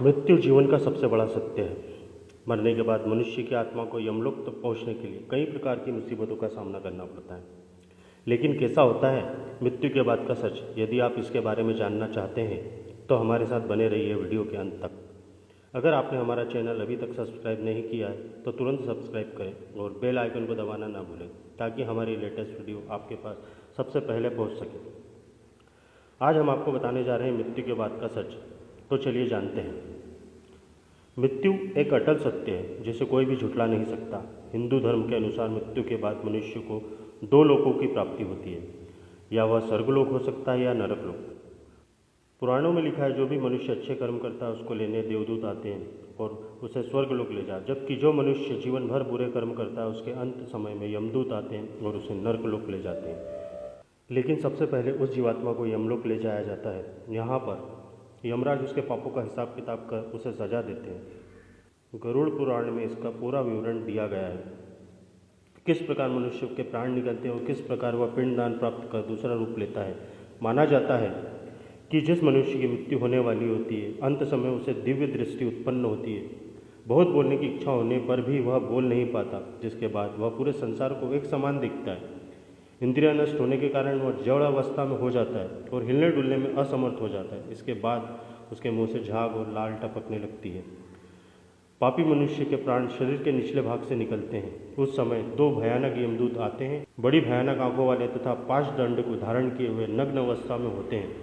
मृत्यु जीवन का सबसे बड़ा सत्य है। मरने के बाद मनुष्य की आत्मा को यमलोक तक पहुंचने के लिए कई प्रकार की मुसीबतों का सामना करना पड़ता है। लेकिन कैसा होता है मृत्यु के बाद का सच? यदि आप इसके बारे में जानना चाहते हैं तो हमारे साथ बने रहिए वीडियो के अंत तक। अगर आपने हमारा चैनल अभी तक सब्सक्राइब नहीं किया है तो तुरंत सब्सक्राइब करें और बेल आइकन को दबाना ना भूलें ताकि हमारी लेटेस्ट वीडियो आपके पास सबसे पहले पहुंच सके। आज हम आपको बताने जा रहे हैं मृत्यु के बाद का सच। तो चलिए जानते हैं। मृत्यु एक अटल सत्य है जिसे कोई भी झुठला नहीं सकता। हिंदू धर्म के अनुसार मृत्यु के बाद मनुष्य को दो लोकों की प्राप्ति होती है, या वह स्वर्गलोक हो सकता है या नरकलोक। पुराणों में लिखा है जो भी मनुष्य अच्छे कर्म करता है उसको लेने देवदूत आते हैं और उसे स्वर्गलोक ले जा, जबकि जो मनुष्य जीवन भर बुरे कर्म करता है उसके अंत समय में यमदूत आते हैं और उसे नरकलोक ले जाते हैं। लेकिन सबसे पहले उस जीवात्मा को यमलोक ले जाया जाता है। यहाँ पर यमराज उसके पापों का हिसाब किताब कर उसे सजा देते हैं। गरुड़ पुराण में इसका पूरा विवरण दिया गया है, किस प्रकार मनुष्य के प्राण निकलते हैं और किस प्रकार वह पिंडदान प्राप्त कर दूसरा रूप लेता है। माना जाता है कि जिस मनुष्य की मृत्यु होने वाली होती है अंत समय उसे दिव्य दृष्टि उत्पन्न होती है। बहुत बोलने की इच्छा होने पर भी वह बोल नहीं पाता, जिसके बाद वह पूरे संसार को एक समान दिखता है। इंद्रियां नष्ट होने के कारण वह जड़ अवस्था में हो जाता है और हिलने डुलने में असमर्थ हो जाता है। इसके बाद उसके मुंह से झाग और लाल टपकने लगती है। पापी मनुष्य के प्राण शरीर के निचले भाग से निकलते हैं। उस समय दो भयानक यमदूत आते हैं, बड़ी भयानक आंखों वाले तथा 5 दंड को धारण किए हुए नग्न अवस्था में होते हैं।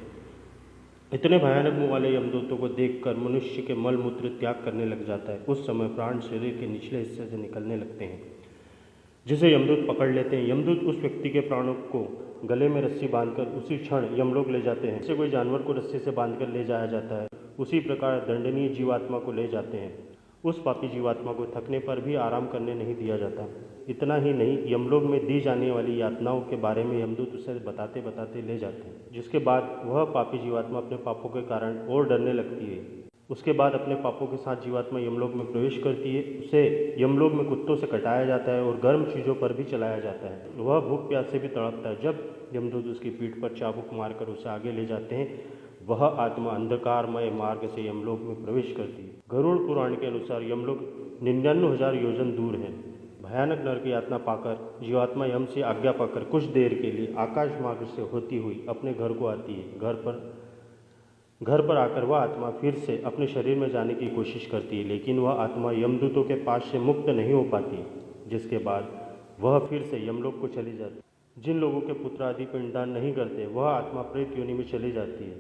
इतने भयानक मुंह वाले यमदूतों को देखकर मनुष्य के मल मूत्र त्याग करने लग जाता है। उस समय प्राण शरीर के निचले हिस्से से निकलने लगते हैं, जिसे यमदूत पकड़ लेते हैं। यमदूत उस व्यक्ति के प्राणों को गले में रस्सी बांधकर उसी क्षण यमलोक ले जाते हैं। जैसे कोई जानवर को रस्सी से बांधकर ले जाया जाता है, उसी प्रकार दंडनीय जीवात्मा को ले जाते हैं। उस पापी जीवात्मा को थकने पर भी आराम करने नहीं दिया जाता। इतना ही नहीं, यमलोक में दी जाने वाली यातनाओं के बारे में यमदूत उसे बताते बताते ले जाते हैं, जिसके बाद वह पापी जीवात्मा अपने पापों के कारण और डरने लगती है। उसके बाद अपने पापों के साथ जीवात्मा यमलोक में प्रवेश करती है। उसे यमलोक में कुत्तों से कटाया जाता है और गर्म चीज़ों पर भी चलाया जाता है। वह भूख प्यास से भी तड़पता है। जब यमदूत उसकी पीठ पर चाबुक मारकर उसे आगे ले जाते हैं, वह आत्मा अंधकारमय मार्ग से यमलोक में प्रवेश करती है। गरुड़ पुराण के अनुसार यमलोक 99,000 योजन दूर है। भयानक नरक यातना पाकर जीवात्मा यम से आज्ञा पाकर कुछ देर के लिए आकाश मार्ग से होती हुई अपने घर को आती है। घर पर आकर वह आत्मा फिर से अपने शरीर में जाने की कोशिश करती है, लेकिन वह आत्मा यमदूतों के पास से मुक्त नहीं हो पाती, जिसके बाद वह फिर से यमलोक को चली जाती है। जिन लोगों के पुत्र आदि पिंडदान नहीं करते वह आत्मा प्रेत योनि में चली जाती है।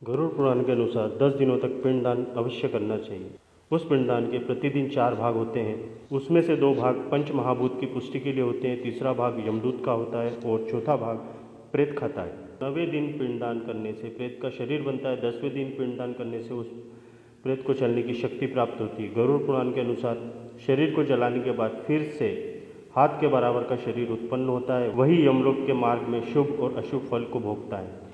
गरुड़ पुराण के अनुसार 10 दिनों तक पिंडदान अवश्य करना चाहिए। उस पिंडदान के प्रतिदिन 4 भाग होते हैं। उसमें से 2 भाग पंच महाभूत की पुष्टि के लिए होते हैं, तीसरा भाग यमदूत का होता है और चौथा भाग प्रेत खाता है। 9वें दिन पिंडदान करने से प्रेत का शरीर बनता है। 10वें दिन पिंडदान करने से उस प्रेत को चलने की शक्ति प्राप्त होती है। गरुड़ पुराण के अनुसार शरीर को जलाने के बाद फिर से हाथ के बराबर का शरीर उत्पन्न होता है। वही यमलोक के मार्ग में शुभ और अशुभ फल को भोगता है।